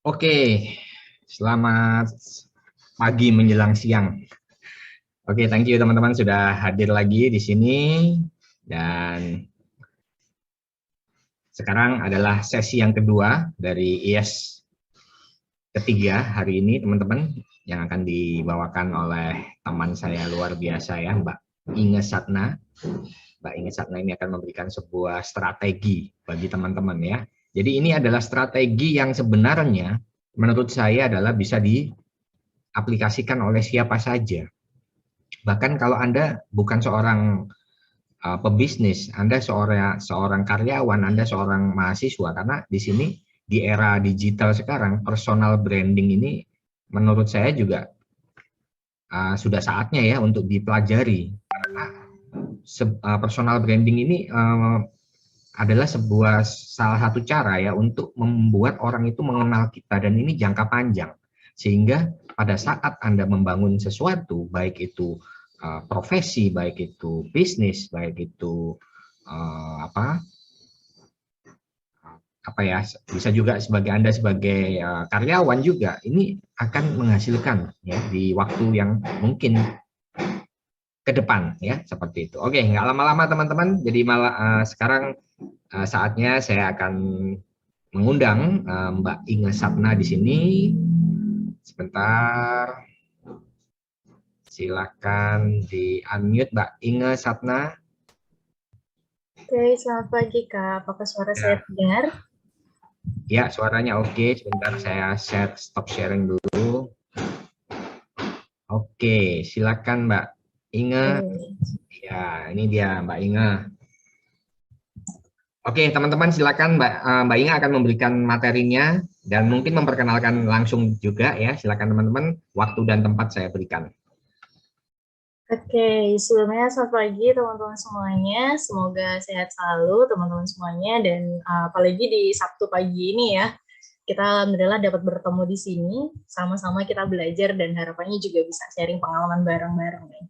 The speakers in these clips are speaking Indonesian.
Oke, selamat pagi menjelang siang. Oke, thank you teman-teman sudah hadir lagi di sini. Dan sekarang adalah sesi yang kedua dari IES ketiga hari ini, teman-teman, yang akan dibawakan oleh teman saya luar biasa ya, Mbak Inge Satna. Mbak Inge Satna ini akan memberikan sebuah strategi bagi teman-teman ya. Jadi ini adalah strategi yang sebenarnya menurut saya adalah bisa diaplikasikan oleh siapa saja. Bahkan kalau Anda bukan seorang pebisnis, Anda seorang karyawan, Anda seorang mahasiswa, karena di sini di era digital sekarang personal branding ini menurut saya juga sudah saatnya ya untuk dipelajari. Karena personal branding ini adalah salah satu cara ya untuk membuat orang itu mengenal kita, dan ini jangka panjang. Sehingga pada saat Anda membangun sesuatu, baik itu profesi, baik itu bisnis, baik itu apa ya, bisa juga sebagai Anda sebagai karyawan juga, ini akan menghasilkan ya di waktu yang mungkin ke depan ya, seperti itu. Oke, nggak lama-lama teman-teman. Jadi sekarang saatnya saya akan mengundang Mbak Inge Sapna di sini. Sebentar, silakan di unmute Mbak Inge Sapna. Oke, selamat pagi Kak. Apakah suara saya Ya, terdengar? ya suaranya oke. Sebentar saya stop sharing dulu. Oke, silakan Mbak Inge. Oke. Ya, ini dia Mbak Inge. Oke, teman-teman silakan Mbak Inge akan memberikan materinya dan mungkin memperkenalkan langsung juga ya. Silakan teman-teman, waktu dan tempat saya berikan. Oke, sebelumnya selamat pagi teman-teman semuanya. Semoga sehat selalu teman-teman semuanya dan apalagi di Sabtu pagi ini ya. Kita alhamdulillah dapat bertemu di sini, sama-sama kita belajar dan harapannya juga bisa sharing pengalaman bareng-bareng nih.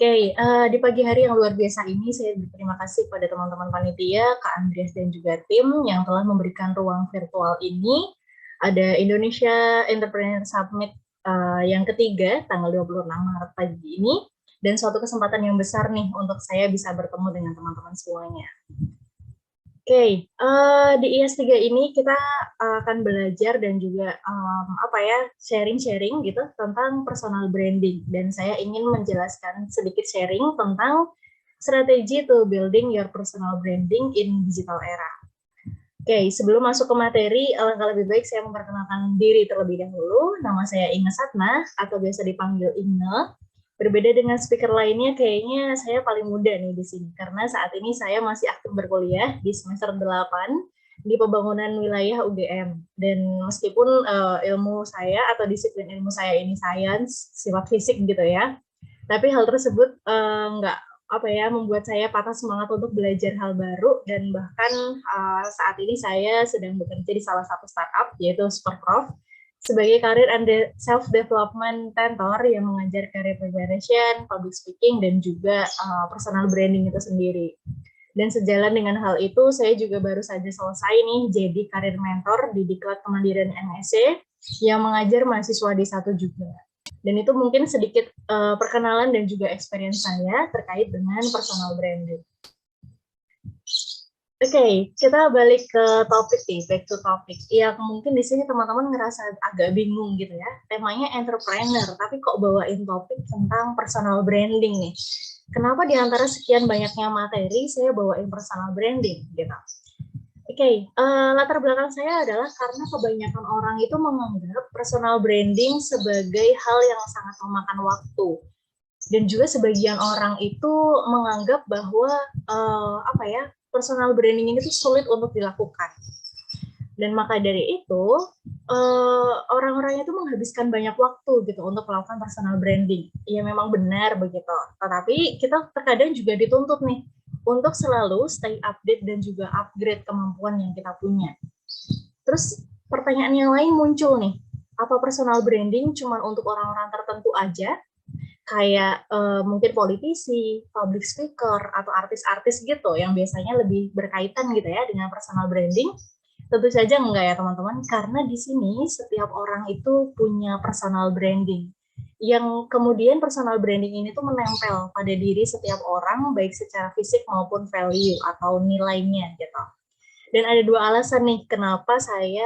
Oke, di pagi hari yang luar biasa ini saya berterima kasih pada teman-teman panitia, Kak Andreas dan juga tim yang telah memberikan ruang virtual ini. Ada Indonesia Entrepreneur Summit yang ketiga, tanggal 26 Maret pagi ini, dan suatu kesempatan yang besar nih untuk saya bisa bertemu dengan teman-teman semuanya. Oke, di IS3 ini kita akan belajar dan juga sharing-sharing gitu tentang personal branding, dan saya ingin menjelaskan sedikit sharing tentang strategi to building your personal branding in digital era. Oke, sebelum masuk ke materi, alangkah lebih baik saya memperkenalkan diri terlebih dahulu. Nama saya Inge Satna atau biasa dipanggil Inge. Berbeda dengan speaker lainnya, kayaknya saya paling muda nih di sini, karena saat ini saya masih aktif berkuliah di semester 8 di pembangunan wilayah UGM. Dan meskipun ilmu saya atau disiplin ilmu saya ini sains, sifat fisik gitu ya, tapi hal tersebut nggak membuat saya patah semangat untuk belajar hal baru, dan bahkan saat ini saya sedang bekerja di salah satu startup yaitu Superprof sebagai karir and self-development mentor yang mengajar career preparation, public speaking, dan juga personal branding itu sendiri. Dan sejalan dengan hal itu, saya juga baru saja selesai nih jadi karir mentor di Diklat Kemandirian MSc yang mengajar mahasiswa D1 juga. Dan itu mungkin sedikit perkenalan dan juga experience saya terkait dengan personal branding. Oke, kita balik ke topik nih, back to topic. Ya, mungkin di sini teman-teman ngerasa agak bingung gitu ya. Temanya entrepreneur, tapi kok bawain topik tentang personal branding nih? Kenapa di antara sekian banyaknya materi, saya bawain personal branding gitu? Oke, latar belakang saya adalah karena kebanyakan orang itu menganggap personal branding sebagai hal yang sangat memakan waktu. Dan juga sebagian orang itu menganggap bahwa personal branding ini tuh sulit untuk dilakukan. Dan maka dari itu orang-orang itu menghabiskan banyak waktu gitu untuk melakukan personal branding. Ya memang benar begitu. Tetapi kita terkadang juga dituntut nih untuk selalu stay update dan juga upgrade kemampuan yang kita punya. Terus pertanyaan yang lain muncul nih, apa personal branding cuma untuk orang-orang tertentu aja? Kayak mungkin politisi, public speaker, atau artis-artis gitu yang biasanya lebih berkaitan gitu ya dengan personal branding. Tentu saja enggak ya teman-teman, karena di sini setiap orang itu punya personal branding. Yang kemudian personal branding ini tuh menempel pada diri setiap orang, baik secara fisik maupun value atau nilainya gitu. Dan ada dua alasan nih kenapa saya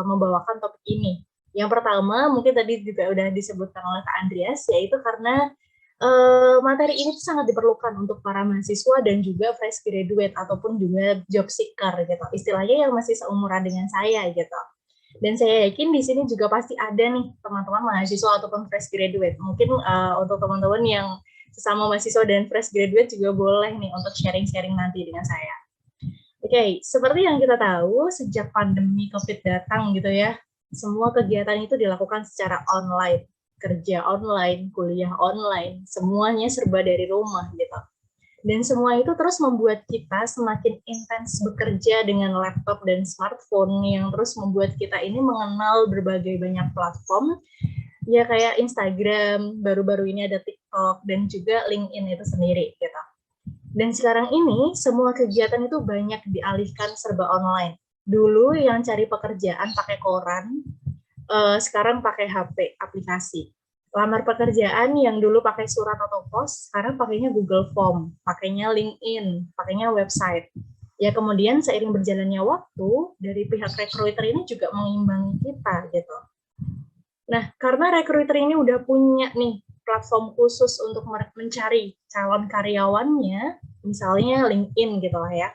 membawakan topik ini. Yang pertama, mungkin tadi juga udah disebutkan oleh Kak Andreas, yaitu karena materi ini tuh sangat diperlukan untuk para mahasiswa dan juga fresh graduate ataupun juga job seeker gitu. Istilahnya yang masih seumuran dengan saya gitu. Dan saya yakin di sini juga pasti ada nih teman-teman mahasiswa ataupun fresh graduate. Mungkin untuk teman-teman yang sesama mahasiswa dan fresh graduate juga boleh nih untuk sharing-sharing nanti dengan saya. Oke, seperti yang kita tahu, sejak pandemi COVID datang gitu ya, semua kegiatan itu dilakukan secara online. Kerja online, kuliah online, semuanya serba dari rumah gitu. Dan semua itu terus membuat kita semakin intens bekerja dengan laptop dan smartphone yang terus membuat kita ini mengenal berbagai banyak platform, ya kayak Instagram, baru-baru ini ada TikTok, dan juga LinkedIn itu sendiri gitu. Dan sekarang ini semua kegiatan itu banyak dialihkan serba online. Dulu yang cari pekerjaan pakai koran, sekarang pakai HP, aplikasi. Lamar pekerjaan yang dulu pakai surat atau pos, sekarang pakainya Google Form, pakainya LinkedIn, pakainya website. Ya kemudian seiring berjalannya waktu, dari pihak recruiter ini juga mengimbangi kita gitu. Nah, karena recruiter ini udah punya nih platform khusus untuk mencari calon karyawannya, misalnya LinkedIn gitu lah ya.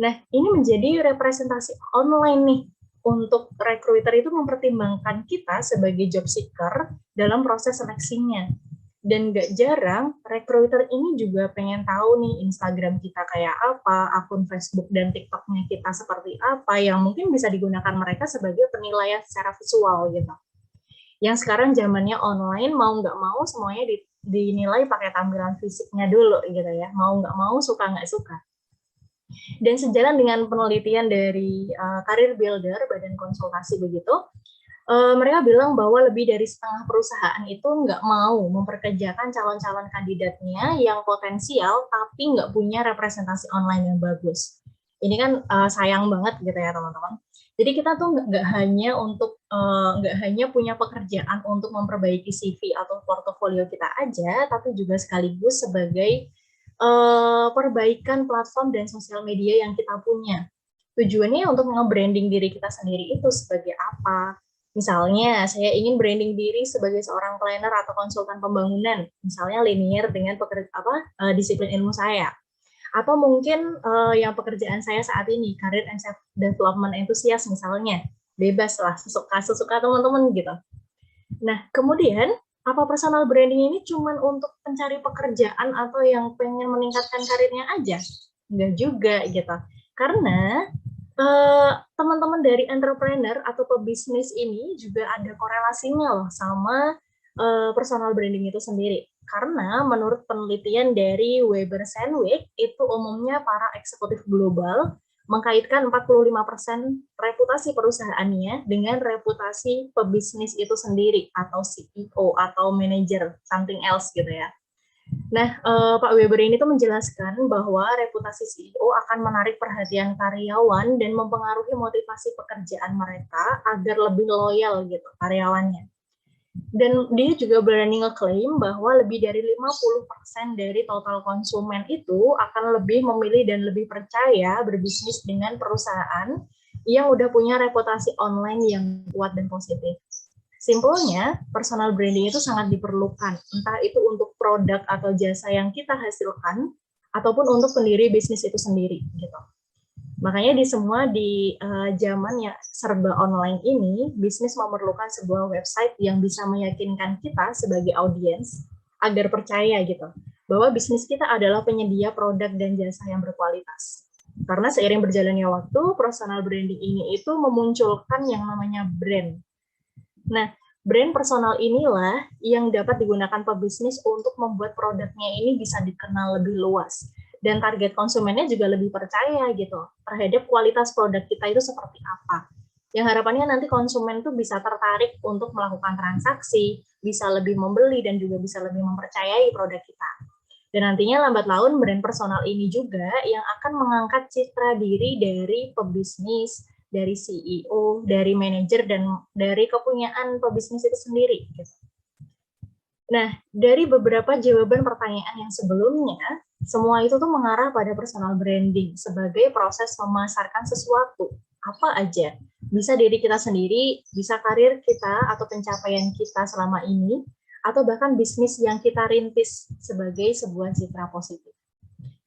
Nah, ini menjadi representasi online nih untuk recruiter itu mempertimbangkan kita sebagai job seeker dalam proses seleksinya. Dan gak jarang, recruiter ini juga pengen tahu nih Instagram kita kayak apa, akun Facebook dan TikTok-nya kita seperti apa, yang mungkin bisa digunakan mereka sebagai penilaian secara visual gitu. Yang sekarang zamannya online, mau nggak mau semuanya dinilai pakai tampilan fisiknya dulu gitu ya, mau nggak mau, suka nggak suka. Dan sejalan dengan penelitian dari Career Builder, badan konsultasi begitu, mereka bilang bahwa lebih dari setengah perusahaan itu nggak mau memperkerjakan calon-calon kandidatnya yang potensial tapi nggak punya representasi online yang bagus. Ini kan sayang banget gitu ya teman-teman. Jadi kita tuh nggak hanya punya pekerjaan untuk memperbaiki CV atau portofolio kita aja, tapi juga sekaligus sebagai perbaikan platform dan sosial media yang kita punya. Tujuannya untuk nge-branding diri kita sendiri itu sebagai apa? Misalnya, saya ingin branding diri sebagai seorang planner atau konsultan pembangunan, misalnya linear dengan disiplin ilmu saya. Atau mungkin yang pekerjaan saya saat ini, career and self development enthusiast misalnya, bebas lah, sesuka teman-teman gitu. Nah, kemudian apa personal branding ini cuma untuk pencari pekerjaan atau yang pengen meningkatkan karirnya aja? Enggak juga gitu. Karena teman-teman dari entrepreneur atau pebisnis ini juga ada korelasinya loh sama personal branding itu sendiri. Karena menurut penelitian dari Weber Sandwick, itu umumnya para eksekutif global mengkaitkan 45% reputasi perusahaannya dengan reputasi pebisnis itu sendiri atau CEO atau manager something else gitu ya. Nah, Pak Weber ini tuh menjelaskan bahwa reputasi CEO akan menarik perhatian karyawan dan mempengaruhi motivasi pekerjaan mereka agar lebih loyal gitu karyawannya. Dan dia juga berani ngeklaim bahwa lebih dari 50% dari total konsumen itu akan lebih memilih dan lebih percaya berbisnis dengan perusahaan yang udah punya reputasi online yang kuat dan positif. Simpelnya, personal branding itu sangat diperlukan, entah itu untuk produk atau jasa yang kita hasilkan, ataupun untuk pendiri bisnis itu sendiri gitu. Makanya di zaman yang serba online ini, bisnis memerlukan sebuah website yang bisa meyakinkan kita sebagai audiens agar percaya gitu, bahwa bisnis kita adalah penyedia produk dan jasa yang berkualitas. Karena seiring berjalannya waktu, personal branding ini itu memunculkan yang namanya brand. Nah, brand personal inilah yang dapat digunakan pebisnis untuk membuat produknya ini bisa dikenal lebih luas. Dan target konsumennya juga lebih percaya gitu terhadap kualitas produk kita itu seperti apa. Yang harapannya nanti konsumen tuh bisa tertarik untuk melakukan transaksi, bisa lebih membeli dan juga bisa lebih mempercayai produk kita. Dan nantinya lambat laun brand personal ini juga yang akan mengangkat citra diri dari pebisnis dari CEO, dari manajer, dan dari kepunyaan pebisnis itu sendiri. Gitu. Nah, dari beberapa jawaban pertanyaan yang sebelumnya, semua itu tuh mengarah pada personal branding sebagai proses memasarkan sesuatu. Apa aja? Bisa diri kita sendiri, bisa karir kita atau pencapaian kita selama ini, atau bahkan bisnis yang kita rintis sebagai sebuah citra positif.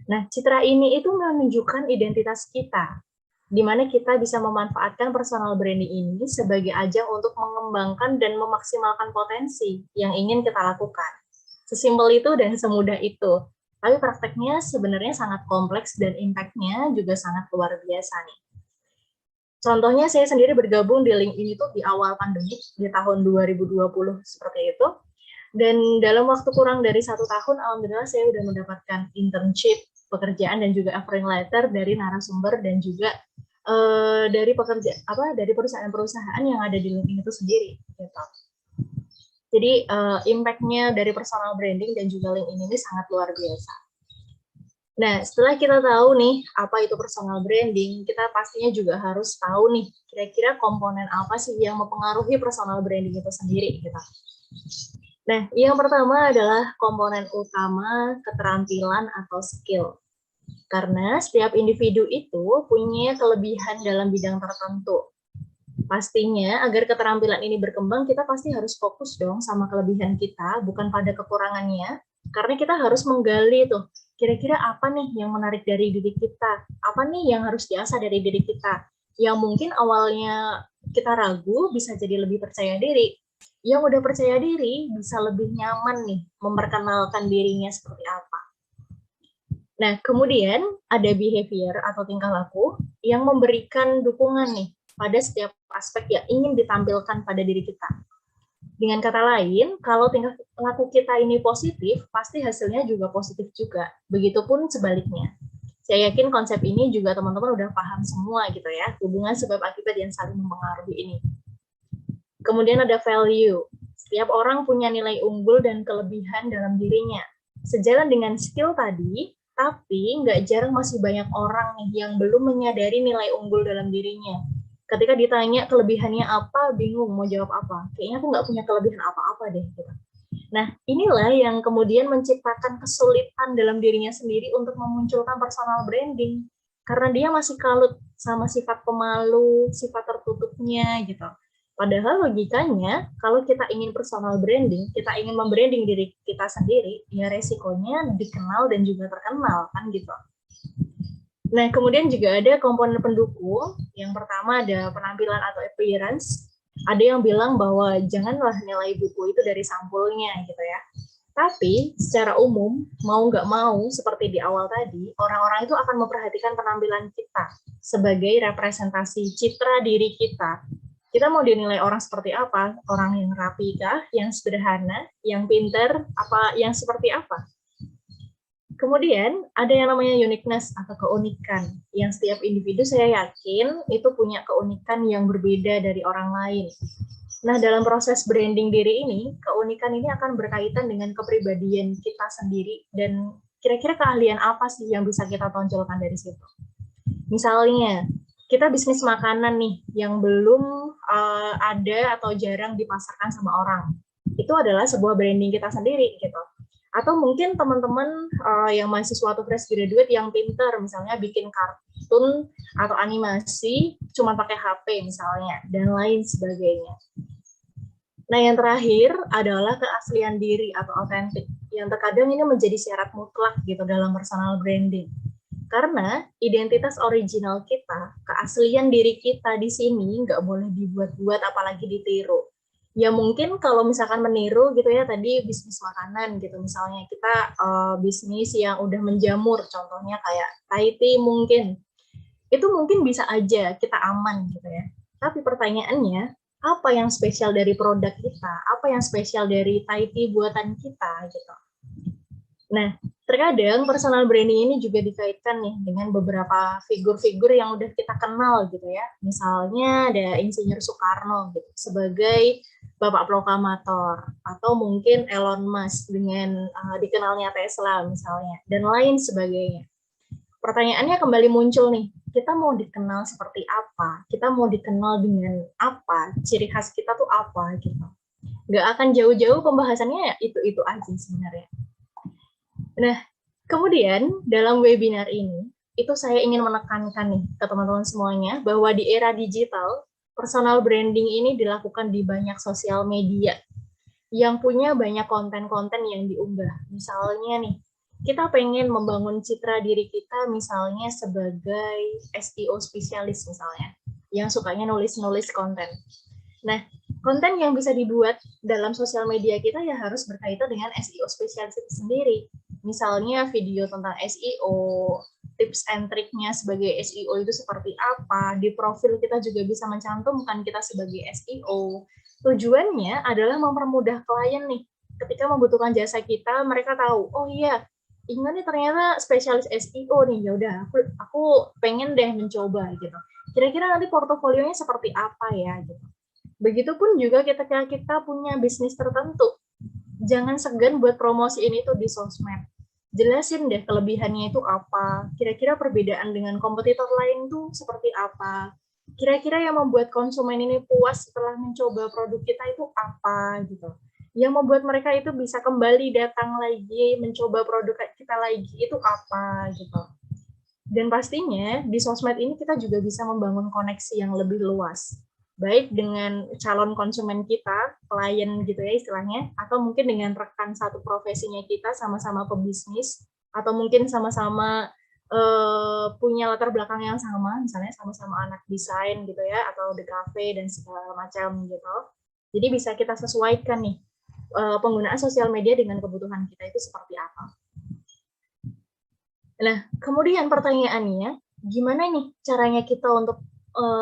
Nah, citra ini itu menunjukkan identitas kita, di mana kita bisa memanfaatkan personal branding ini sebagai ajang untuk mengembangkan dan memaksimalkan potensi yang ingin kita lakukan. Sesimpel itu dan semudah itu. Tapi prakteknya sebenarnya sangat kompleks dan impact-nya juga sangat luar biasa nih. Contohnya saya sendiri bergabung di LinkedIn itu di awal pandemi, di tahun 2020 seperti itu. Dan dalam waktu kurang dari 1 tahun, alhamdulillah saya sudah mendapatkan internship, pekerjaan, dan juga offering letter dari narasumber dan juga dari perusahaan-perusahaan yang ada di LinkedIn itu sendiri. Gitu. Jadi impact-nya dari personal branding dan juga LinkedIn ini sangat luar biasa. Nah, setelah kita tahu nih apa itu personal branding, kita pastinya juga harus tahu nih kira-kira komponen apa sih yang mempengaruhi personal branding itu sendiri. Gitu. Nah, yang pertama adalah komponen utama keterampilan atau skill. Karena setiap individu itu punya kelebihan dalam bidang tertentu. Pastinya agar keterampilan ini berkembang, kita pasti harus fokus dong sama kelebihan kita, bukan pada kekurangannya. Karena kita harus menggali tuh, kira-kira apa nih yang menarik dari diri kita? Apa nih yang harus diasah dari diri kita? Yang mungkin awalnya kita ragu, bisa jadi lebih percaya diri. Yang udah percaya diri, bisa lebih nyaman nih, memperkenalkan dirinya seperti apa. Nah, kemudian ada behavior atau tingkah laku yang memberikan dukungan nih pada setiap aspek yang ingin ditampilkan pada diri kita. Dengan kata lain, kalau tingkah laku kita ini positif, pasti hasilnya juga positif juga. Begitupun sebaliknya. Saya yakin konsep ini juga teman-teman udah paham semua gitu ya, hubungan sebab akibat yang saling mempengaruhi ini. Kemudian ada value. Setiap orang punya nilai unggul dan kelebihan dalam dirinya. Sejalan dengan skill tadi, tapi nggak jarang masih banyak orang nih yang belum menyadari nilai unggul dalam dirinya. Ketika ditanya kelebihannya apa, bingung mau jawab apa. Kayaknya aku nggak punya kelebihan apa-apa deh. Gitu. Nah, inilah yang kemudian menciptakan kesulitan dalam dirinya sendiri untuk memunculkan personal branding. Karena dia masih kalut sama sifat pemalu, sifat tertutupnya gitu. Padahal logikanya, kalau kita ingin personal branding, kita ingin membranding diri kita sendiri, ya resikonya dikenal dan juga terkenal, kan gitu. Nah, kemudian juga ada komponen pendukung. Yang pertama ada penampilan atau appearance. Ada yang bilang bahwa janganlah nilai buku itu dari sampulnya, gitu ya. Tapi secara umum, mau nggak mau, seperti di awal tadi, orang-orang itu akan memperhatikan penampilan kita sebagai representasi citra diri kita. Kita mau dinilai orang seperti apa? Orang yang rapi kah? Yang sederhana? Yang pintar? Apa yang seperti apa? Kemudian ada yang namanya uniqueness atau keunikan. Yang setiap individu saya yakin itu punya keunikan yang berbeda dari orang lain. Nah, dalam proses branding diri ini, keunikan ini akan berkaitan dengan kepribadian kita sendiri dan kira-kira keahlian apa sih yang bisa kita tonjolkan dari situ. Misalnya, kita bisnis makanan nih yang belum ada atau jarang dipasarkan sama orang. Itu adalah sebuah branding kita sendiri gitu. Atau mungkin teman-teman yang mahasiswa atau fresh graduate yang pinter, misalnya bikin kartun atau animasi cuma pakai HP misalnya, dan lain sebagainya. Nah, yang terakhir adalah keaslian diri atau otentik, yang terkadang ini menjadi syarat mutlak gitu dalam personal branding. Karena identitas original kita, keaslian diri kita di sini nggak boleh dibuat-buat apalagi ditiru. Ya mungkin kalau misalkan meniru gitu ya, tadi bisnis makanan gitu misalnya, kita bisnis yang udah menjamur, contohnya kayak Thai tea mungkin. Itu mungkin bisa aja kita aman gitu ya. Tapi pertanyaannya, apa yang spesial dari produk kita? Apa yang spesial dari Thai tea buatan kita gitu. Nah, terkadang personal branding ini juga dikaitkan nih dengan beberapa figur-figur yang udah kita kenal gitu ya. Misalnya ada Insinyur Soekarno gitu sebagai Bapak Proklamator, atau mungkin Elon Musk dengan dikenalnya Tesla misalnya, dan lain sebagainya. Pertanyaannya kembali muncul nih, kita mau dikenal seperti apa, kita mau dikenal dengan apa, ciri khas kita tuh apa gitu. Nggak akan jauh-jauh pembahasannya, itu aja sebenarnya. Nah, kemudian dalam webinar ini, itu saya ingin menekankan nih ke teman-teman semuanya, bahwa di era digital, personal branding ini dilakukan di banyak sosial media, yang punya banyak konten-konten yang diunggah. Misalnya nih, kita pengen membangun citra diri kita misalnya sebagai SEO spesialis misalnya, yang sukanya nulis-nulis konten. Nah, konten yang bisa dibuat dalam sosial media kita ya harus berkaitan dengan SEO spesialis itu sendiri. Misalnya video tentang SEO, tips and triknya sebagai SEO itu seperti apa, di profil kita juga bisa mencantumkan kita sebagai SEO. Tujuannya adalah mempermudah klien nih, ketika membutuhkan jasa kita, mereka tahu, oh iya, Inga nih ternyata spesialis SEO nih, ya udah aku pengen deh mencoba gitu. Kira-kira nanti portofolionya seperti apa ya gitu. Begitupun juga ketika kita punya bisnis tertentu, jangan segan buat promosi ini tuh di sosmed. Jelasin deh kelebihannya itu apa, kira-kira perbedaan dengan kompetitor lain tuh seperti apa, kira-kira yang membuat konsumen ini puas setelah mencoba produk kita itu apa gitu. Yang membuat mereka itu bisa kembali datang lagi, mencoba produk kita lagi itu apa gitu. Dan pastinya di sosmed ini kita juga bisa membangun koneksi yang lebih luas, baik dengan calon konsumen kita, klien gitu ya istilahnya, atau mungkin dengan rekan satu profesinya kita, sama-sama pebisnis, atau mungkin sama-sama punya latar belakang yang sama, misalnya sama-sama anak desain gitu ya, atau di cafe dan segala macam gitu. Jadi bisa kita sesuaikan nih penggunaan sosial media dengan kebutuhan kita itu seperti apa. Nah, kemudian pertanyaannya, gimana nih caranya kita untuk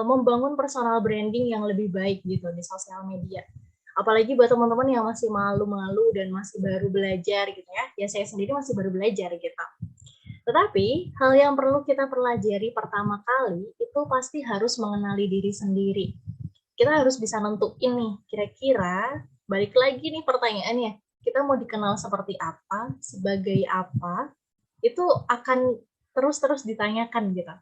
membangun personal branding yang lebih baik gitu di sosial media? Apalagi buat teman-teman yang masih malu-malu dan masih baru belajar gitu ya. Ya saya sendiri masih baru belajar gitu. Tetapi hal yang perlu kita pelajari pertama kali itu pasti harus mengenali diri sendiri. Kita harus bisa nentuin nih, kira-kira balik lagi nih pertanyaannya, kita mau dikenal seperti apa, sebagai apa, itu akan terus-terus ditanyakan gitu.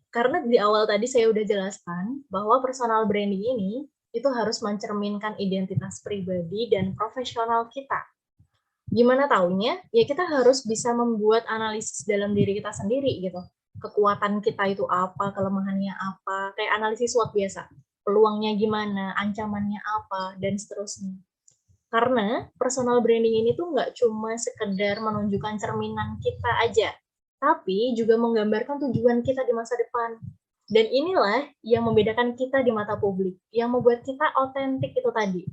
Karena di awal tadi saya udah jelaskan bahwa personal branding ini itu harus mencerminkan identitas pribadi dan profesional kita. Gimana taunya? Ya kita harus bisa membuat analisis dalam diri kita sendiri gitu. Kekuatan kita itu apa, kelemahannya apa, kayak analisis SWOT biasa. Peluangnya gimana, ancamannya apa, dan seterusnya. Karena personal branding ini tuh nggak cuma sekedar menunjukkan cerminan kita aja, tapi juga menggambarkan tujuan kita di masa depan. Dan inilah yang membedakan kita di mata publik, yang membuat kita otentik itu tadi.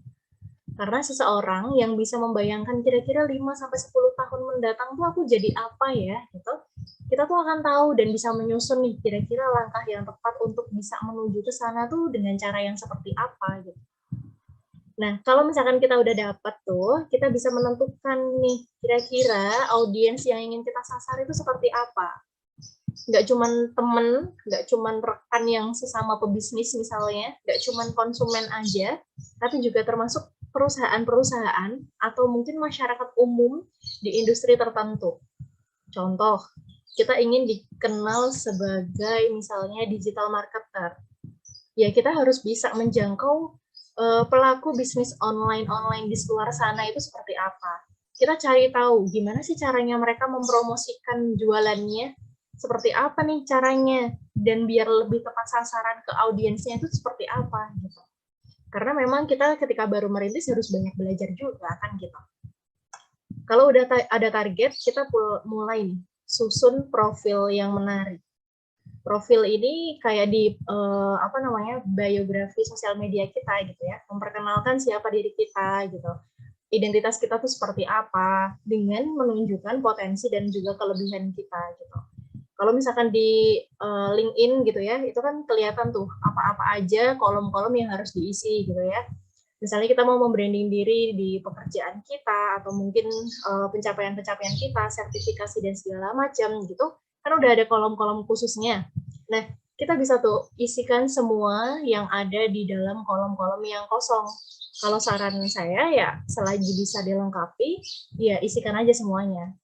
Karena seseorang yang bisa membayangkan kira-kira 5-10 tahun mendatang tuh aku jadi apa ya, gitu. Kita tuh akan tahu dan bisa menyusun nih kira-kira langkah yang tepat untuk bisa menuju ke sana tuh dengan cara yang seperti apa gitu. Nah, kalau misalkan kita udah dapat tuh, kita bisa menentukan nih, kira-kira audiens yang ingin kita sasar itu seperti apa. Nggak cuman temen, nggak cuman rekan yang sesama pebisnis misalnya, nggak cuman konsumen aja, tapi juga termasuk perusahaan-perusahaan atau mungkin masyarakat umum di industri tertentu. Contoh, kita ingin dikenal sebagai misalnya digital marketer. Ya, kita harus bisa menjangkau pelaku bisnis online di luar sana itu seperti apa. Kita cari tahu gimana sih caranya mereka mempromosikan jualannya, seperti apa nih caranya, dan biar lebih tepat sasaran ke audiensnya itu seperti apa gitu. Karena memang kita ketika baru merintis harus banyak belajar juga kan gitu. Kalau udah ada target, kita mulai nih susun profil yang menarik. Profil ini kayak di biografi sosial media kita gitu ya, memperkenalkan siapa diri kita gitu, identitas kita tuh seperti apa dengan menunjukkan potensi dan juga kelebihan kita gitu. Kalau misalkan di LinkedIn gitu ya, itu kan kelihatan tuh apa-apa aja kolom-kolom yang harus diisi gitu ya. Misalnya kita mau membranding diri di pekerjaan kita atau mungkin pencapaian-pencapaian kita, sertifikasi dan segala macam gitu, kan udah ada kolom-kolom khususnya. Nah, kita bisa tuh isikan semua yang ada di dalam kolom-kolom yang kosong. Kalau saran saya ya selagi bisa dilengkapi, ya isikan aja semuanya.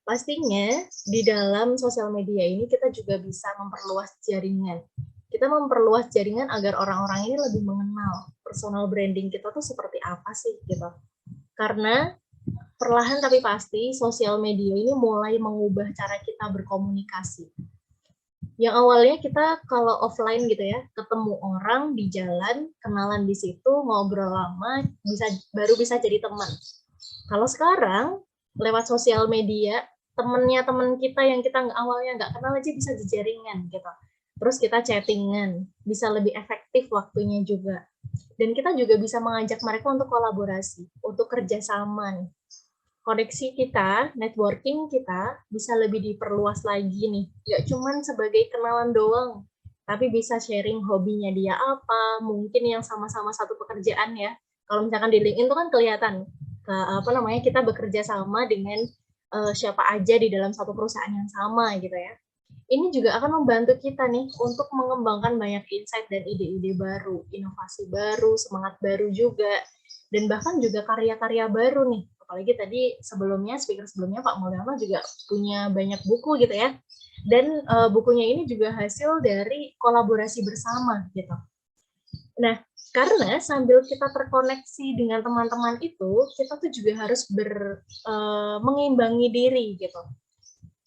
Pastinya di dalam sosial media ini kita juga bisa memperluas jaringan. Kita memperluas jaringan agar orang-orang ini lebih mengenal personal branding kita tuh seperti apa sih gitu. Karena perlahan tapi pasti sosial media ini mulai mengubah cara kita berkomunikasi. Yang awalnya kita kalau offline gitu ya, ketemu orang di jalan, kenalan di situ, ngobrol lama, baru bisa jadi teman. Kalau sekarang lewat sosial media, temennya temen kita yang kita awalnya nggak kenal aja bisa jejaringan gitu. Terus kita chattingan, bisa lebih efektif waktunya juga. Dan kita juga bisa mengajak mereka untuk kolaborasi, untuk kerjasama nih. Koneksi kita, networking kita bisa lebih diperluas lagi nih. Nggak cuma sebagai kenalan doang, tapi bisa sharing hobinya dia apa, mungkin yang sama-sama satu pekerjaan ya. Kalau misalkan di LinkedIn itu kan kelihatan kita bekerja sama dengan siapa aja di dalam satu perusahaan yang sama gitu ya. Ini juga akan membantu kita nih untuk mengembangkan banyak insight dan ide-ide baru, inovasi baru, semangat baru juga, dan bahkan juga karya-karya baru nih. Apalagi tadi speaker sebelumnya Pak Mulyana juga punya banyak buku gitu ya. Dan bukunya ini juga hasil dari kolaborasi bersama gitu. Nah, karena sambil kita terkoneksi dengan teman-teman itu, kita tuh juga harus mengimbangi diri gitu.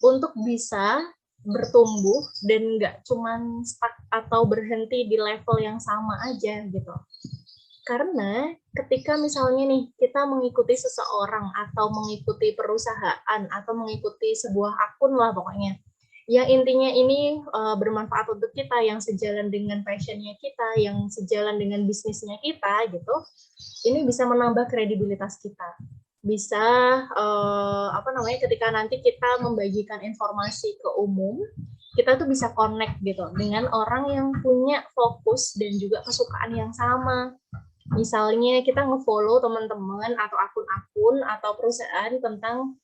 Untuk bisa bertumbuh dan nggak cuman stuck atau berhenti di level yang sama aja gitu. Karena ketika misalnya nih kita mengikuti seseorang atau mengikuti perusahaan atau mengikuti sebuah akun lah pokoknya, yang intinya ini bermanfaat untuk kita, yang sejalan dengan passionnya kita, yang sejalan dengan bisnisnya kita gitu, ini bisa menambah kredibilitas kita. Bisa ketika nanti kita membagikan informasi ke umum, kita tuh bisa connect gitu dengan orang yang punya fokus dan juga kesukaan yang sama. Misalnya kita nge-follow teman-teman atau akun-akun atau perusahaan tentang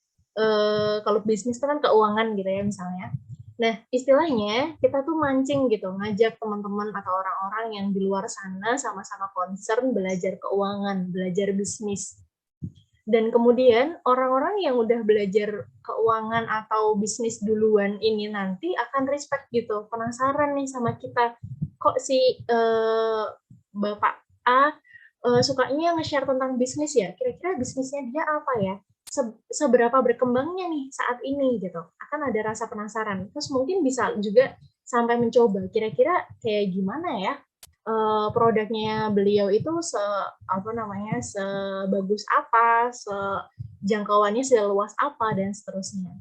kalau bisnis kan keuangan gitu ya misalnya. Nah, istilahnya kita tuh mancing gitu, ngajak teman-teman atau orang-orang yang di luar sana sama-sama concern belajar keuangan, belajar bisnis. Dan kemudian orang-orang yang udah belajar keuangan atau bisnis duluan ini nanti akan respect gitu, penasaran nih sama kita. Kok si Bapak A sukanya nge-share tentang bisnis ya? Kira-kira bisnisnya dia apa ya? Seberapa berkembangnya nih saat ini gitu. Akan ada rasa penasaran. Terus mungkin bisa juga sampai mencoba kira-kira kayak gimana ya produknya beliau itu sebagus apa, jangkauannya seluas apa dan seterusnya.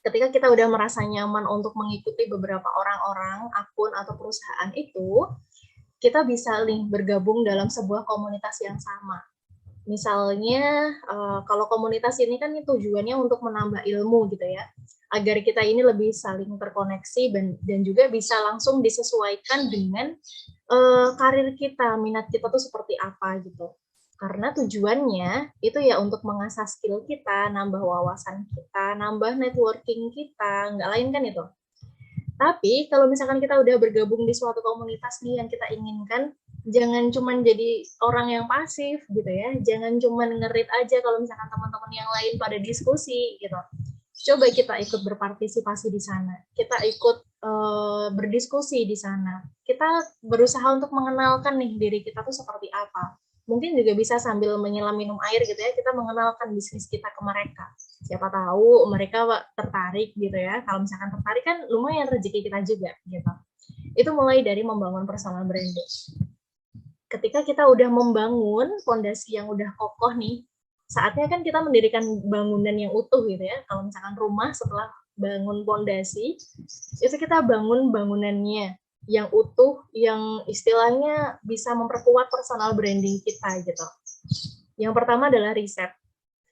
Ketika kita udah merasa nyaman untuk mengikuti beberapa orang-orang, akun atau perusahaan itu, kita bisa bergabung dalam sebuah komunitas yang sama. Misalnya, kalau komunitas ini kan tujuannya untuk menambah ilmu gitu ya, agar kita ini lebih saling terkoneksi dan juga bisa langsung disesuaikan dengan karir kita, minat kita tuh seperti apa gitu. Karena tujuannya itu ya untuk mengasah skill kita, nambah wawasan kita, nambah networking kita, nggak lain kan itu. Tapi kalau misalkan kita udah bergabung di suatu komunitas nih yang kita inginkan, jangan cuma jadi orang yang pasif gitu ya, jangan cuma ngerit aja kalau misalkan teman-teman yang lain pada diskusi gitu. Coba kita ikut berpartisipasi di sana, kita ikut berdiskusi di sana, kita berusaha untuk mengenalkan nih diri kita tuh seperti apa. Mungkin juga bisa sambil menyelam minum air gitu ya, kita mengenalkan bisnis kita ke mereka. Siapa tahu mereka tertarik gitu ya. Kalau misalkan tertarik kan lumayan rezeki kita juga gitu. Itu mulai dari membangun personal branding. Ketika kita udah membangun fondasi yang udah kokoh nih, saatnya kan kita mendirikan bangunan yang utuh gitu ya. Kalau misalkan rumah setelah bangun fondasi, itu kita bangun bangunannya yang utuh, yang istilahnya bisa memperkuat personal branding kita gitu. Yang pertama adalah riset.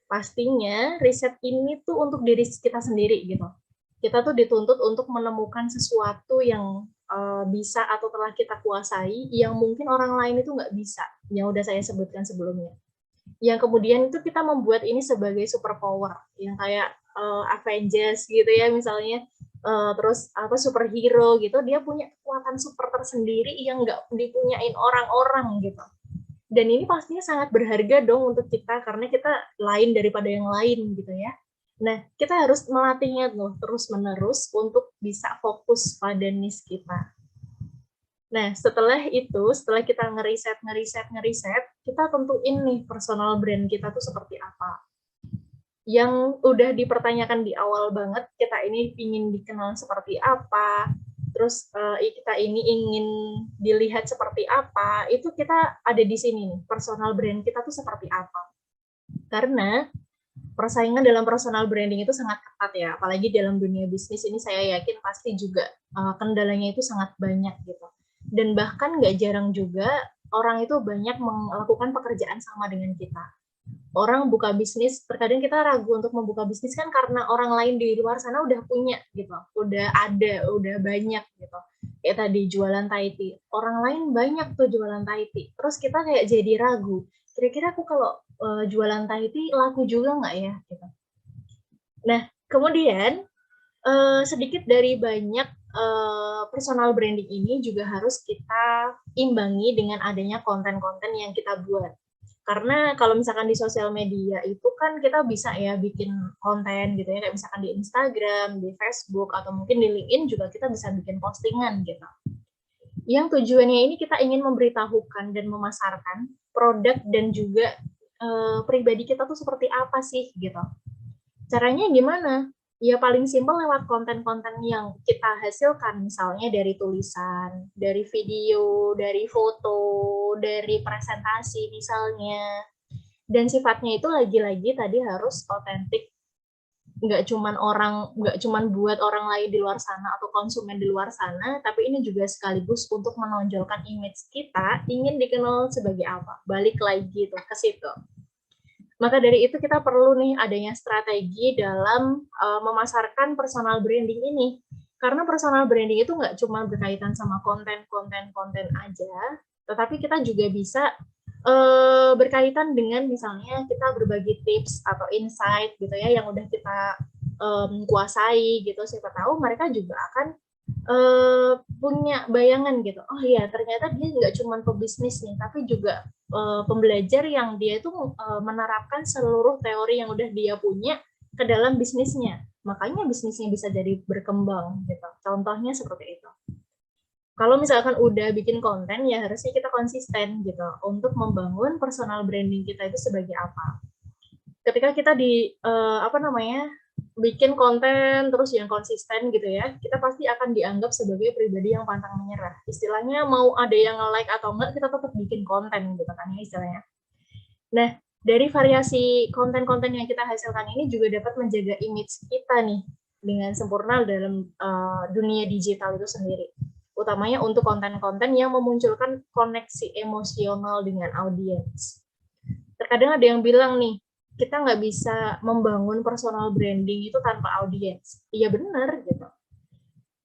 Pastinya riset ini tuh untuk diri kita sendiri gitu. Kita tuh dituntut untuk menemukan sesuatu yang bisa atau telah kita kuasai yang mungkin orang lain itu nggak bisa, yang udah saya sebutkan sebelumnya. Yang kemudian itu kita membuat ini sebagai superpower, yang kayak Avengers gitu ya misalnya, terus superhero gitu, dia punya kekuatan super tersendiri yang nggak dipunyain orang-orang gitu. Dan ini pastinya sangat berharga dong untuk kita karena kita lain daripada yang lain gitu ya. Nah, kita harus melatihnya tuh terus-menerus untuk bisa fokus pada niche kita. Nah, setelah itu, setelah kita ngeriset, kita tentuin nih personal brand kita tuh seperti apa. Yang udah dipertanyakan di awal banget, kita ini ingin dikenal seperti apa, terus kita ini ingin dilihat seperti apa, itu kita ada di sini nih, personal brand kita tuh seperti apa. Karena persaingan dalam personal branding itu sangat ketat ya, apalagi dalam dunia bisnis ini saya yakin pasti juga kendalanya itu sangat banyak gitu. Dan bahkan nggak jarang juga orang itu banyak melakukan pekerjaan sama dengan kita. Orang buka bisnis, terkadang kita ragu untuk membuka bisnis kan karena orang lain di luar sana udah punya gitu, udah ada, udah banyak gitu. Kayak tadi jualan Thai tea, orang lain banyak tuh jualan Thai tea. Terus kita kayak jadi ragu, kira-kira aku kalau jualan Thai tea laku juga nggak ya? Gitu. Nah, kemudian sedikit dari banyak personal branding ini juga harus kita imbangi dengan adanya konten-konten yang kita buat. Karena kalau misalkan di sosial media itu kan kita bisa ya bikin konten gitu ya, kayak misalkan di Instagram, di Facebook, atau mungkin di LinkedIn juga kita bisa bikin postingan gitu. Yang tujuannya ini kita ingin memberitahukan dan memasarkan produk dan juga pribadi kita tuh seperti apa sih gitu. Caranya gimana? Ya paling simpel lewat konten-konten yang kita hasilkan, misalnya dari tulisan, dari video, dari foto, dari presentasi misalnya. Dan sifatnya itu lagi-lagi tadi harus otentik, nggak cuman buat orang lain di luar sana atau konsumen di luar sana, tapi ini juga sekaligus untuk menonjolkan image kita ingin dikenal sebagai apa. Balik lagi tuh ke situ. Maka dari itu kita perlu nih adanya strategi dalam memasarkan personal branding ini. Karena personal branding itu nggak cuma berkaitan sama konten aja, tetapi kita juga bisa berkaitan dengan misalnya kita berbagi tips atau insight gitu ya yang udah kita kuasai gitu. Siapa tahu mereka juga akan punya bayangan gitu. Oh iya, ternyata dia nggak cuma pebisnis nih, tapi juga pembelajar yang dia itu menerapkan seluruh teori yang udah dia punya ke dalam bisnisnya. Makanya bisnisnya bisa jadi berkembang gitu. Contohnya seperti itu. Kalau misalkan udah bikin konten ya harusnya kita konsisten gitu untuk membangun personal branding kita itu sebagai apa. Ketika kita bikin konten terus yang konsisten gitu ya, kita pasti akan dianggap sebagai pribadi yang pantang menyerah. Istilahnya mau ada yang nge-like atau enggak, kita tetap bikin konten gitu kan ya istilahnya. Nah, dari variasi konten-konten yang kita hasilkan ini juga dapat menjaga image kita nih dengan sempurna dalam dunia digital itu sendiri. Utamanya untuk konten-konten yang memunculkan koneksi emosional dengan audiens. Terkadang ada yang bilang nih, kita nggak bisa membangun personal branding itu tanpa audiens. Iya benar gitu.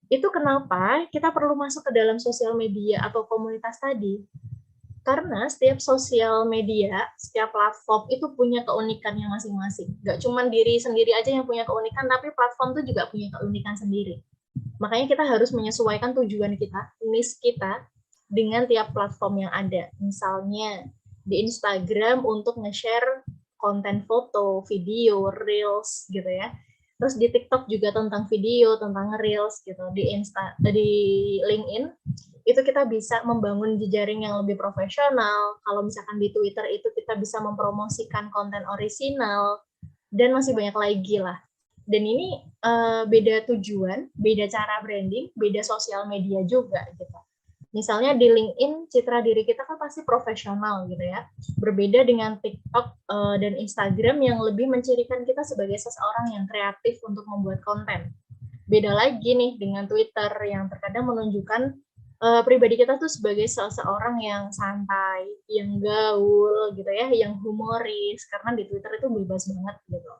Itu kenapa kita perlu masuk ke dalam sosial media atau komunitas tadi. Karena setiap sosial media, setiap platform itu punya keunikannya masing-masing. Nggak cuma diri sendiri aja yang punya keunikan, tapi platform itu juga punya keunikan sendiri. Makanya kita harus menyesuaikan tujuan kita, niche kita, dengan tiap platform yang ada. Misalnya di Instagram untuk nge-share konten foto, video, reels gitu ya. Terus di TikTok juga tentang video, tentang reels gitu. Di LinkedIn itu kita bisa membangun jejaring yang lebih profesional. Kalau misalkan di Twitter itu kita bisa mempromosikan konten orisinal dan masih banyak lagi lah. Dan ini beda tujuan, beda cara branding, beda sosial media juga gitu. Misalnya di LinkedIn, citra diri kita kan pasti profesional gitu ya. Berbeda dengan TikTok dan Instagram yang lebih mencirikan kita sebagai seseorang yang kreatif untuk membuat konten. Beda lagi nih dengan Twitter yang terkadang menunjukkan pribadi kita tuh sebagai seseorang yang santai, yang gaul gitu ya, yang humoris. Karena di Twitter itu bebas banget gitu.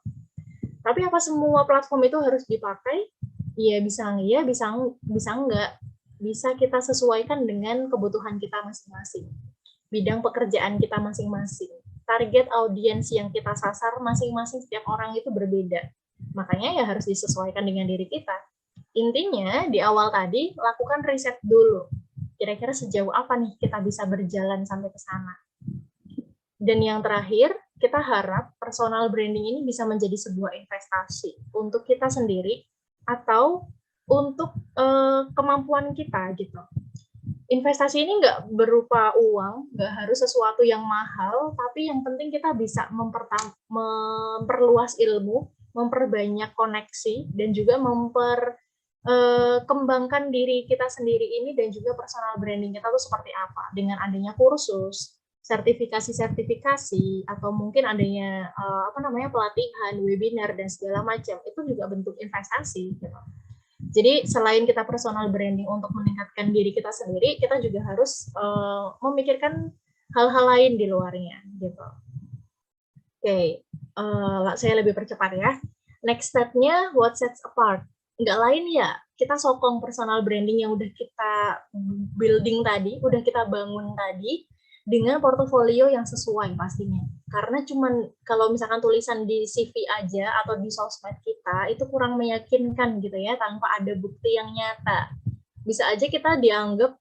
Tapi apa semua platform itu harus dipakai? Iya bisa enggak. Bisa kita sesuaikan dengan kebutuhan kita masing-masing. Bidang pekerjaan kita masing-masing. Target audiens yang kita sasar masing-masing setiap orang itu berbeda. Makanya ya harus disesuaikan dengan diri kita. Intinya di awal tadi lakukan riset dulu. Kira-kira sejauh apa nih kita bisa berjalan sampai ke sana. Dan yang terakhir, kita harap personal branding ini bisa menjadi sebuah investasi untuk kita sendiri atau untuk kemampuan kita gitu. Investasi ini nggak berupa uang, nggak harus sesuatu yang mahal, tapi yang penting kita bisa memperluas ilmu, memperbanyak koneksi, dan juga kembangkan diri kita sendiri ini dan juga personal branding kita tuh seperti apa dengan adanya kursus, sertifikasi atau mungkin adanya pelatihan, webinar dan segala macam itu juga bentuk investasi gitu. Jadi selain kita personal branding untuk meningkatkan diri kita sendiri, kita juga harus memikirkan hal-hal lain di luarnya gitu. Oke, saya lebih percepat ya. Next step-nya what sets apart. Nggak lain ya, kita sokong personal branding yang udah kita building tadi, udah kita bangun tadi, dengan portofolio yang sesuai pastinya. Karena cuman kalau misalkan tulisan di CV aja atau di sosmed kita, itu kurang meyakinkan gitu ya, tanpa ada bukti yang nyata. Bisa aja kita dianggap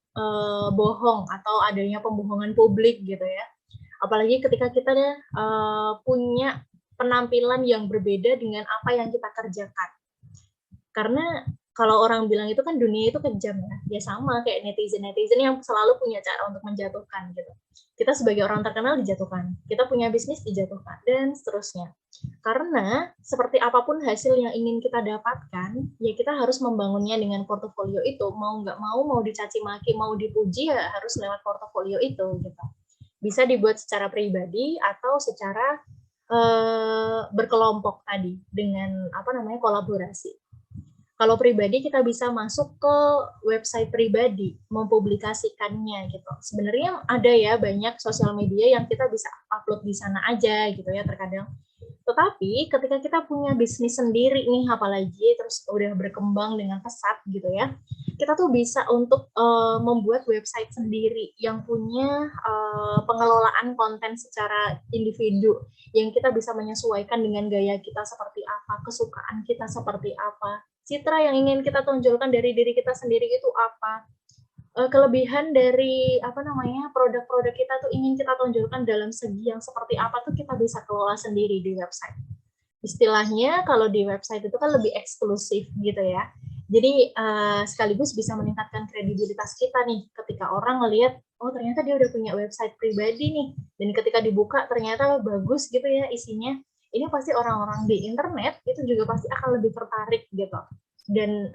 bohong atau adanya pembohongan publik gitu ya. Apalagi ketika kita punya penampilan yang berbeda dengan apa yang kita kerjakan. Karena kalau orang bilang itu kan dunia itu kejam ya, ya sama kayak netizen yang selalu punya cara untuk menjatuhkan gitu. Kita sebagai orang terkenal dijatuhkan, kita punya bisnis dijatuhkan, dan seterusnya. Karena seperti apapun hasil yang ingin kita dapatkan, ya kita harus membangunnya dengan portofolio itu. Mau nggak mau dicaci maki, mau dipuji ya harus lewat portofolio itu gitu. Bisa dibuat secara pribadi atau secara berkelompok tadi dengan kolaborasi. Kalau pribadi kita bisa masuk ke website pribadi, mempublikasikannya gitu. Sebenarnya ada ya banyak sosial media yang kita bisa upload di sana aja gitu ya terkadang. Tetapi ketika kita punya bisnis sendiri nih, apalagi terus udah berkembang dengan pesat gitu ya, kita tuh bisa untuk membuat website sendiri yang punya pengelolaan konten secara individu, yang kita bisa menyesuaikan dengan gaya kita seperti apa, kesukaan kita seperti apa, citra yang ingin kita tonjolkan dari diri kita sendiri itu apa, kelebihan dari produk-produk kita tuh ingin kita tonjolkan dalam segi yang seperti apa tuh kita bisa kelola sendiri di website. Istilahnya kalau di website itu kan lebih eksklusif gitu ya. Jadi sekaligus bisa meningkatkan kredibilitas kita nih ketika orang ngelihat oh ternyata dia udah punya website pribadi nih, dan ketika dibuka ternyata bagus gitu ya isinya. Ini pasti orang-orang di internet itu juga pasti akan lebih tertarik gitu. Dan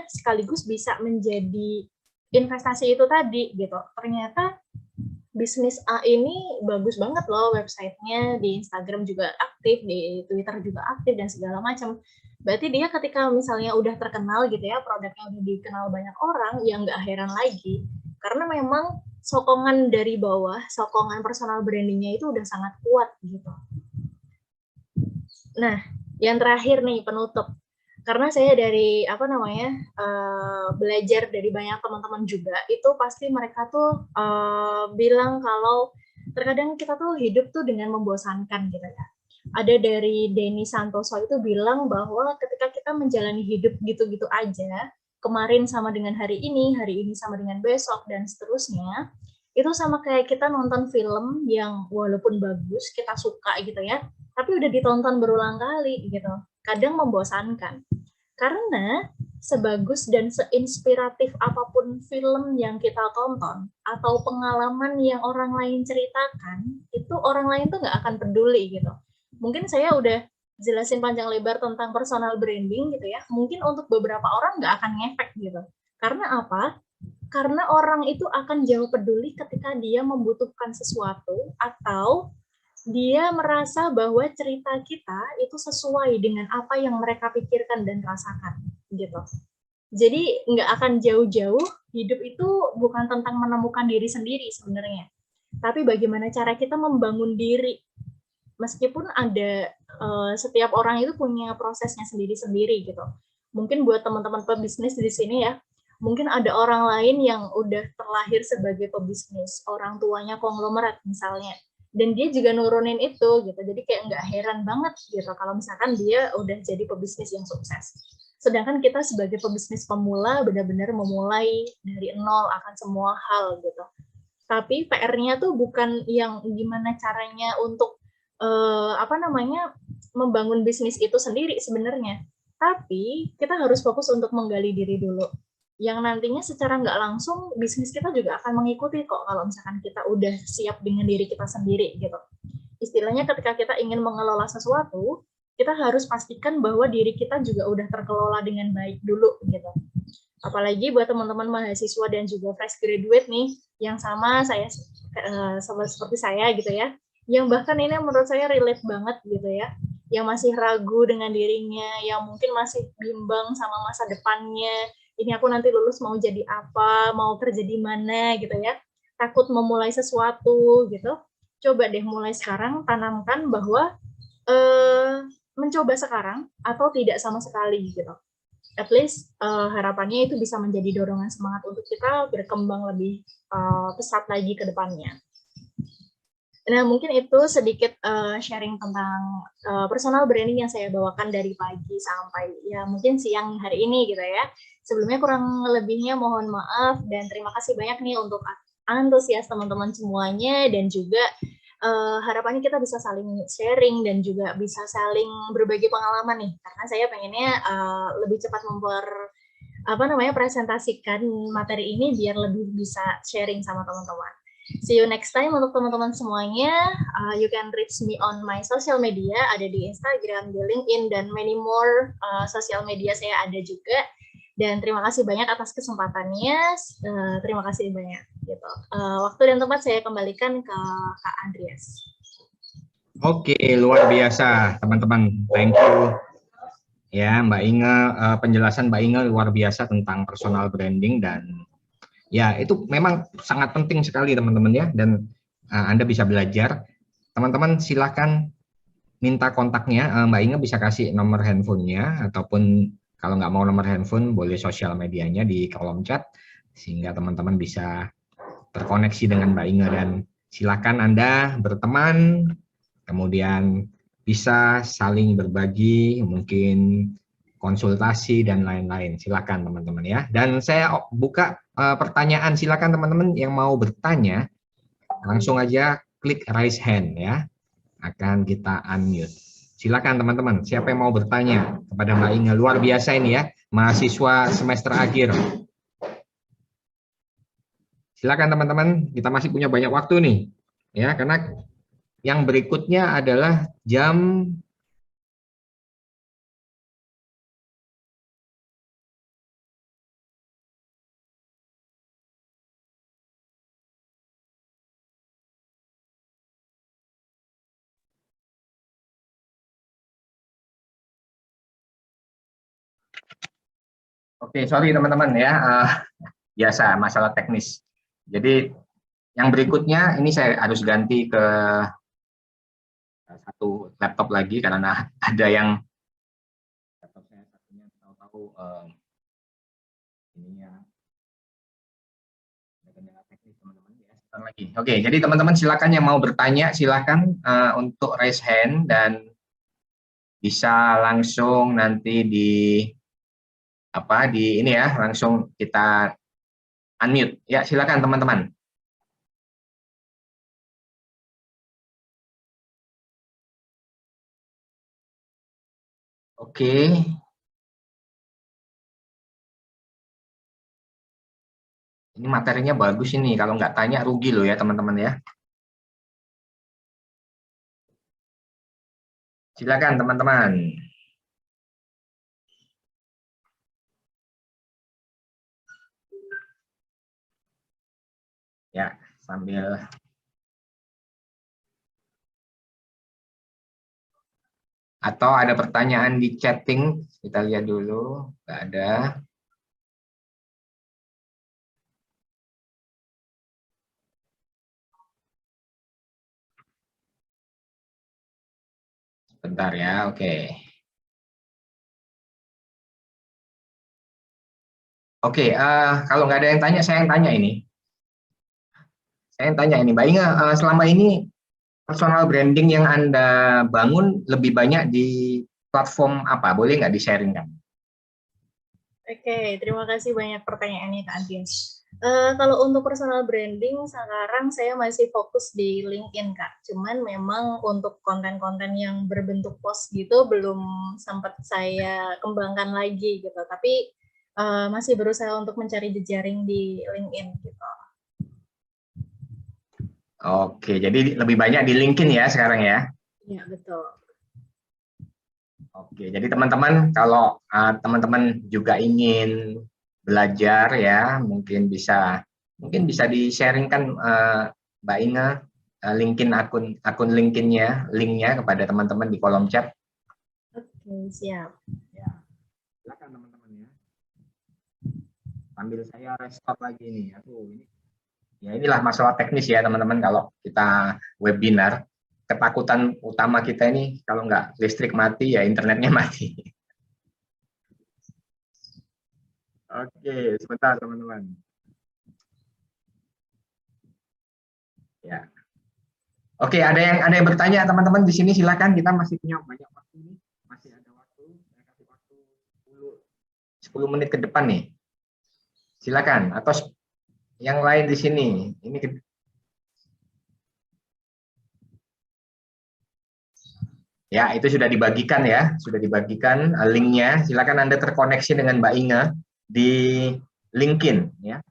sekaligus bisa menjadi investasi itu tadi gitu. Ternyata bisnis A ini bagus banget loh websitenya, di Instagram juga aktif, di Twitter juga aktif dan segala macam. Berarti dia ketika misalnya udah terkenal gitu ya, produknya udah dikenal banyak orang, ya nggak heran lagi. Karena memang sokongan dari bawah, sokongan personal brandingnya itu udah sangat kuat gitu. Nah, yang terakhir nih penutup. Karena saya dari belajar dari banyak teman-teman juga, itu pasti mereka tuh bilang kalau terkadang kita tuh hidup tuh dengan membosankan gitu ya. Ada dari Denny Santoso itu bilang bahwa ketika kita menjalani hidup gitu-gitu aja, kemarin sama dengan hari ini sama dengan besok dan seterusnya, itu sama kayak kita nonton film yang walaupun bagus kita suka gitu ya, tapi udah ditonton berulang kali gitu. Kadang membosankan. Karena sebagus dan seinspiratif apapun film yang kita tonton atau pengalaman yang orang lain ceritakan, itu orang lain tuh nggak akan peduli gitu. Mungkin saya udah jelasin panjang lebar tentang personal branding gitu ya, mungkin untuk beberapa orang nggak akan ngefek gitu. Karena apa? Karena orang itu akan jauh peduli ketika dia membutuhkan sesuatu atau dia merasa bahwa cerita kita itu sesuai dengan apa yang mereka pikirkan dan rasakan gitu. Jadi nggak akan jauh-jauh, hidup itu bukan tentang menemukan diri sendiri sebenarnya, tapi bagaimana cara kita membangun diri. Meskipun ada setiap orang itu punya prosesnya sendiri-sendiri gitu. Mungkin buat teman-teman pebisnis di sini ya, mungkin ada orang lain yang udah terlahir sebagai pebisnis, orang tuanya konglomerat misalnya, dan dia juga nurunin itu gitu. Jadi kayak nggak heran banget gitu kalau misalkan dia udah jadi pebisnis yang sukses. Sedangkan kita sebagai pebisnis pemula benar-benar memulai dari nol akan semua hal gitu. Tapi PR-nya tuh bukan yang gimana caranya untuk apa namanya, membangun bisnis itu sendiri sebenarnya. Tapi kita harus fokus untuk menggali diri dulu. Yang nantinya secara nggak langsung bisnis kita juga akan mengikuti kok kalau misalkan kita udah siap dengan diri kita sendiri gitu. Istilahnya ketika kita ingin mengelola sesuatu, kita harus pastikan bahwa diri kita juga udah terkelola dengan baik dulu gitu. Apalagi buat teman-teman mahasiswa dan juga fresh graduate nih, yang sama saya seperti saya gitu ya, yang bahkan ini menurut saya relate banget gitu ya, yang masih ragu dengan dirinya, yang mungkin masih bimbang sama masa depannya, ini aku nanti lulus mau jadi apa, mau kerja di mana gitu ya, takut memulai sesuatu gitu, coba deh mulai sekarang tanamkan bahwa mencoba sekarang atau tidak sama sekali gitu. At least harapannya itu bisa menjadi dorongan semangat untuk kita berkembang lebih pesat lagi ke depannya. Nah, mungkin itu sedikit sharing tentang personal branding yang saya bawakan dari pagi sampai ya mungkin siang hari ini gitu ya. Sebelumnya kurang lebihnya mohon maaf dan terima kasih banyak nih untuk antusias teman-teman semuanya dan juga harapannya kita bisa saling sharing dan juga bisa saling berbagi pengalaman nih karena saya pengennya lebih cepat presentasikan materi ini biar lebih bisa sharing sama teman-teman. See you next time untuk teman-teman semuanya. You can reach me on my social media, ada di Instagram, di LinkedIn, dan many more social media saya ada juga. Dan terima kasih banyak atas kesempatannya. Terima kasih banyak. Gitu. Waktu dan tempat saya kembalikan ke Kak Andreas. Oke, luar biasa teman-teman. Thank you. Ya, Mbak Inge, penjelasan Mbak Inge luar biasa tentang personal branding dan ya itu memang sangat penting sekali teman-teman ya dan Anda bisa belajar. Teman-teman silakan minta kontaknya, Mbak Inge bisa kasih nomor handphonenya ataupun kalau nggak mau nomor handphone boleh sosial medianya di kolom chat sehingga teman-teman bisa terkoneksi dengan Mbak Inge dan silakan Anda berteman kemudian bisa saling berbagi mungkin konsultasi dan lain-lain. Silakan teman-teman ya. Dan saya buka pertanyaan, silakan teman-teman yang mau bertanya langsung aja klik raise hand ya. Akan kita unmute. Silakan teman-teman, siapa yang mau bertanya kepada Mbak Inge? Luar biasa ini ya, mahasiswa semester akhir. Silakan teman-teman, kita masih punya banyak waktu nih. Ya, karena yang berikutnya adalah jam Oke, sorry teman-teman ya, biasa masalah teknis. Jadi yang berikutnya ini saya harus ganti ke satu laptop lagi karena ada yang laptop saya satunya tahu-tahu ini ya ada kendala teknis teman-teman ya. Sebentar lagi. Oke, jadi teman-teman silakan yang mau bertanya silakan untuk raise hand dan bisa langsung nanti di ini ya langsung kita unmute ya silakan teman-teman. Oke. Ini materinya bagus ini kalau nggak tanya rugi loh ya teman-teman ya. Silakan teman-teman. Ya, sambil atau ada pertanyaan di chatting, kita lihat dulu. Nggak ada. Bentar ya, oke. Oke, kalau nggak ada yang tanya, saya yang tanya ini. Saya yang tanya ini, Mbak Inga, selama ini personal branding yang Anda bangun lebih banyak di platform apa? Boleh nggak di-sharingkan? Oke, terima kasih banyak pertanyaannya Kak Andreas. Kalau untuk personal branding sekarang saya masih fokus di LinkedIn Kak. Cuman memang untuk konten-konten yang berbentuk post gitu belum sempat saya kembangkan lagi gitu. Tapi masih berusaha untuk mencari jejaring di LinkedIn gitu. Oke, jadi lebih banyak di LinkedIn ya sekarang ya. Iya betul. Oke, jadi teman-teman kalau teman-teman juga ingin belajar ya, mungkin bisa di-sharingkan Mbak Inga LinkedIn akun LinkedIn-nya, linknya kepada teman-teman di kolom chat. Oke, siap. Ya, silakan teman-teman ya. Sambil saya restart lagi nih. Aduh, ini ya inilah masalah teknis ya teman-teman kalau kita webinar. Ketakutan utama kita ini kalau nggak listrik mati ya internetnya mati. Oke, sebentar teman-teman. Ya. Oke, ada yang bertanya teman-teman di sini silakan, kita masih punya banyak waktu nih. Masih ada waktu, saya kasih waktu 10 menit ke depan nih. Silakan atau yang lain di sini. Ini ya, itu sudah dibagikan ya, sudah dibagikan linknya. Silakan Anda terkoneksi dengan Mbak Inga di LinkedIn ya.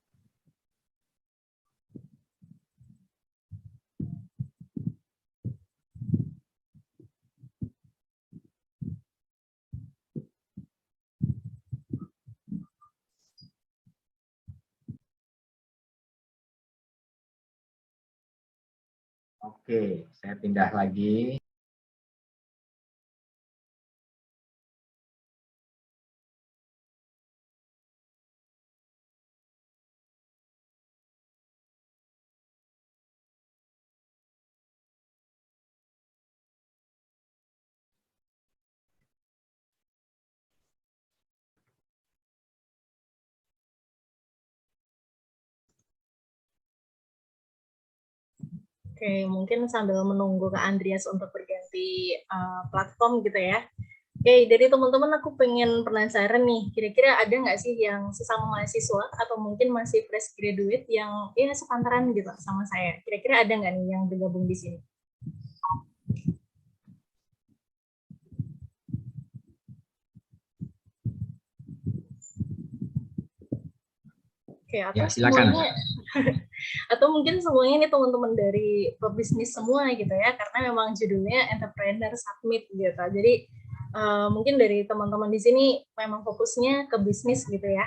Oke, saya pindah lagi. Oke, mungkin sambil menunggu Kak Andreas untuk berganti platform gitu ya. Oke, dari teman-teman aku pengen penasaran nih, kira-kira ada nggak sih yang sesama mahasiswa atau mungkin masih fresh graduate yang ya sepantaran gitu sama saya? Kira-kira ada nggak nih yang bergabung di sini? Oke, atau Ya, silakan. semuanya atau mungkin semuanya ini teman-teman dari pebisnis semua gitu ya, karena memang judulnya Entrepreneur Summit gitu. Jadi mungkin dari teman-teman di sini memang fokusnya ke bisnis gitu ya.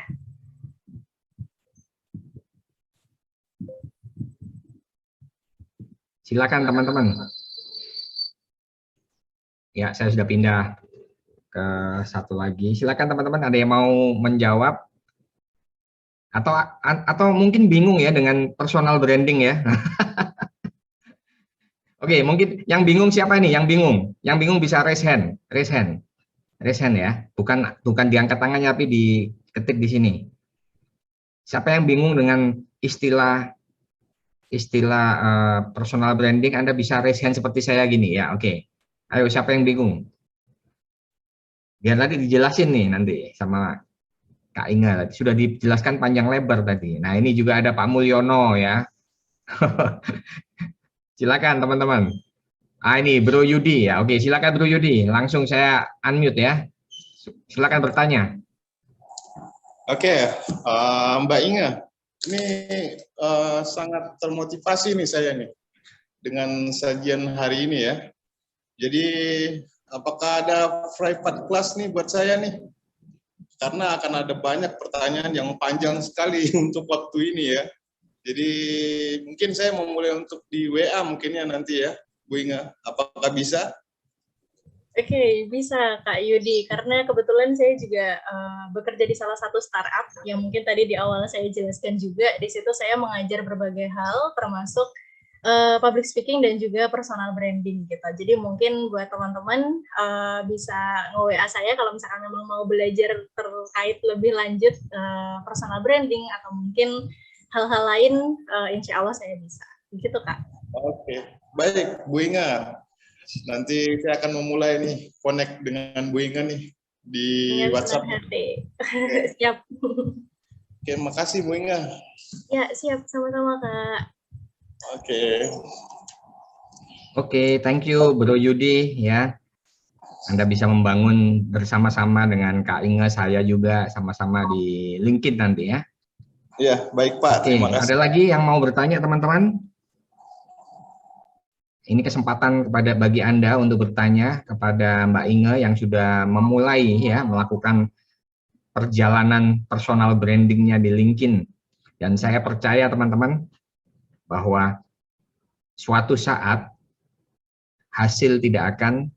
Silakan teman-teman. Ya, saya sudah pindah ke satu lagi. Silakan teman-teman, ada yang mau menjawab atau mungkin bingung ya dengan personal branding ya. Oke, mungkin yang bingung siapa ini? Yang bingung? Yang bingung bisa raise hand, raise hand, raise hand ya. Bukan diangkat tangannya tapi diketik di sini. Siapa yang bingung dengan istilah personal branding? Anda bisa raise hand seperti saya gini ya. Oke. Ayo siapa yang bingung? Biar tadi dijelasin nih nanti sama Kak Inga. Sudah dijelaskan panjang lebar tadi. Nah, ini juga ada Pak Mulyono ya. Silakan teman-teman. Ini Bro Yudi ya. Oke, silakan Bro Yudi. Langsung saya unmute ya. Silakan bertanya. Oke, Mbak Inga, ini sangat termotivasi nih saya nih dengan sajian hari ini ya. Jadi apakah ada private class nih buat saya nih? Karena akan ada banyak pertanyaan yang panjang sekali untuk waktu ini ya. Jadi mungkin saya mau mulai untuk di WA mungkinnya nanti ya, Bu Inga. Apakah bisa? Oke, bisa Kak Yudi, karena kebetulan saya juga bekerja di salah satu startup yang mungkin tadi di awal saya jelaskan juga. Di situ saya mengajar berbagai hal, termasuk public speaking dan juga personal branding gitu. Jadi mungkin buat teman-teman bisa nge-WA saya kalau misalkan memang mau belajar terkait lebih lanjut personal branding atau mungkin hal-hal lain, insya Allah saya bisa. Begitu Kak. Oke, baik Bu Inga. Nanti saya akan memulai nih connect dengan Bu Inga nih di Dengan WhatsApp. senang hati. Siap. Oke, makasih Bu Inga. Ya, siap. Sama-sama, Kak. Oke. Oke, thank you Bro Yudi ya. Anda bisa membangun bersama-sama dengan Kak Inge, saya juga sama-sama di LinkedIn nanti ya. Ya, baik Pak. Terima Oke, kasih. ada lagi yang mau bertanya teman-teman? Ini kesempatan bagi Anda untuk bertanya kepada Mbak Inge yang sudah memulai ya melakukan perjalanan personal brandingnya di LinkedIn. Dan saya percaya teman-teman bahwa suatu saat hasil tidak akan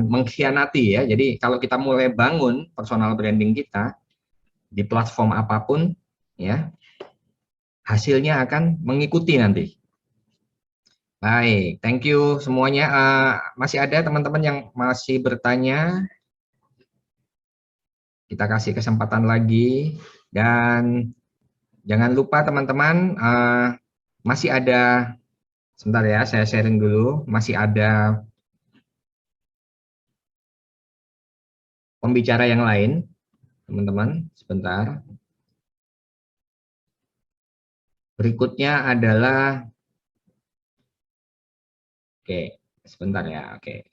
mengkhianati ya. Jadi kalau kita mulai bangun personal branding kita di platform apapun ya, hasilnya akan mengikuti nanti. Baik, thank you semuanya. Masih ada teman-teman yang masih bertanya? Kita kasih kesempatan lagi dan jangan lupa teman-teman masih ada, sebentar ya, saya sharing dulu, masih ada pembicara yang lain, teman-teman, sebentar. Berikutnya adalah, oke, sebentar ya, oke.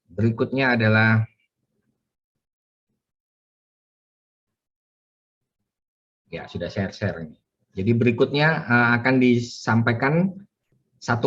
Berikutnya adalah, ya sudah share ini. Jadi berikutnya akan disampaikan